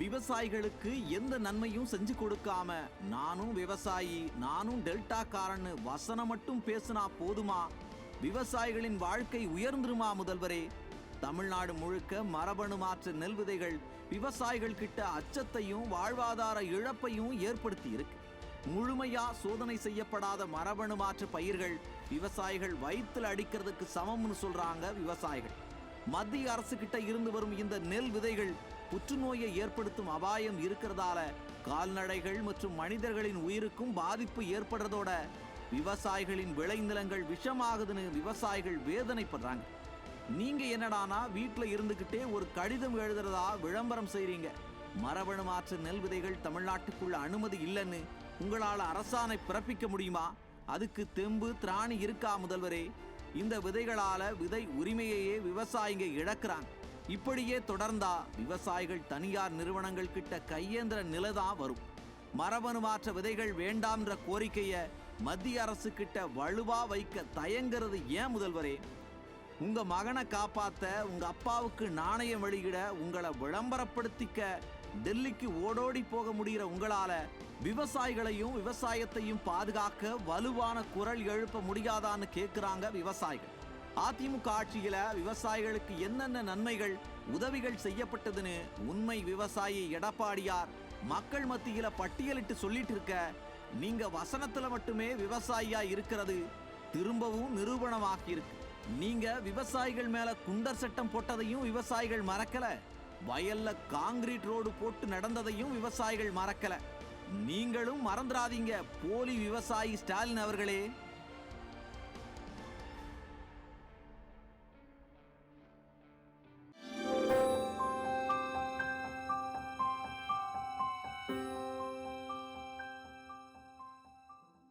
விவசாயிகளுக்கு எந்த நன்மையும் செஞ்சு கொடுக்காம நானும் விவசாயி, நானும் டெல்டாக்காரன்னு வசனம் மட்டும் பேசினா போதுமா? விவசாயிகளின் வாழ்க்கை உயர்ந்துருமா முதல்வரே? தமிழ்நாடு முழுக்க மரபணு மாற்ற நெல் விதைகள் விவசாயிகள் கிட்ட அச்சத்தையும் வாழ்வாதார இழப்பையும் ஏற்படுத்தி இருக்கு. முழுமையா சோதனை செய்யப்படாத மரபணு மாற்ற பயிர்கள் விவசாயிகள் வயிற்றுல அடிக்கிறதுக்கு சமம்னு சொல்றாங்க விவசாயிகள். மத்திய அரசு கிட்ட இருந்து வரும் இந்த நெல் விதைகள் புற்றுநோயை ஏற்படுத்தும் அபாயம் இருக்கிறதால கால்நடைகள் மற்றும் மனிதர்களின் உயிருக்கும் பாதிப்பு ஏற்படுறதோட விவசாயிகளின் விளைநிலங்கள் விஷமாகுதுன்னு விவசாயிகள் வேதனைப்படுறாங்க. நீங்க என்னடானா வீட்டுல இருந்துகிட்டே ஒரு கடிதம் எழுதுறதா விளம்பரம் செய்றீங்க. மரபணு மாற்ற நெல் விதைகள் தமிழ்நாட்டுக்குள்ள அனுமதி இல்லைன்னு உங்களால அரசாணை பிறப்பிக்க முடியுமா? அதுக்கு தெம்பு திராணி இருக்கா முதல்வரே? இந்த விதைகளால விதை உரிமையையே விவசாயிங்க இழக்கிறாங்க. இப்படியே தொடர்ந்தா விவசாயிகள் தனியார் நிறுவனங்கள் கிட்ட கையேந்திர நிலைதான் வரும். மரபணு மாற்ற விதைகள் வேண்டாம்ன்ற கோரிக்கையை மத்திய அரசு கிட்ட வலுவா வைக்க தயங்கிறது ஏன் முதல்வரே? உங்க மகனை காப்பாத்த, உங்க அப்பாவுக்கு நாணயம் வெளியிட, உங்களை விளம்பரப்படுத்திக்க டெல்லிக்கு ஓடோடி போக முடிகிற உங்களால விவசாயிகளையும் விவசாயத்தையும் பாதுகாக்க வலுவான குரல் எழுப்ப முடியாதான்னு கேட்கிறாங்க விவசாயிகள். அதிமுக ஆட்சியில விவசாயிகளுக்கு என்னென்ன நன்மைகள் உதவிகள் செய்யப்பட்டதுன்னு உண்மை விவசாயி எடப்பாடியார் மக்கள் மத்தியில பட்டியலிட்டு சொல்லிட்டு இருக்க, நீங்க வசனத்துல மட்டுமே விவசாயியா இருக்கிறது திரும்பவும் நிரூபணமாக்கி இருக்கு. நீங்க விவசாயிகள் மேல குண்டர் சட்டம் போட்டதையும் விவசாயிகள் மறக்கல. வயல்ல காங்கிரீட் ரோடு போட்டு நடந்ததையும் விவசாயிகள் மறக்கல. நீங்களும் மறந்துடாதீங்க போலி விவசாயி ஸ்டாலின் அவர்களே.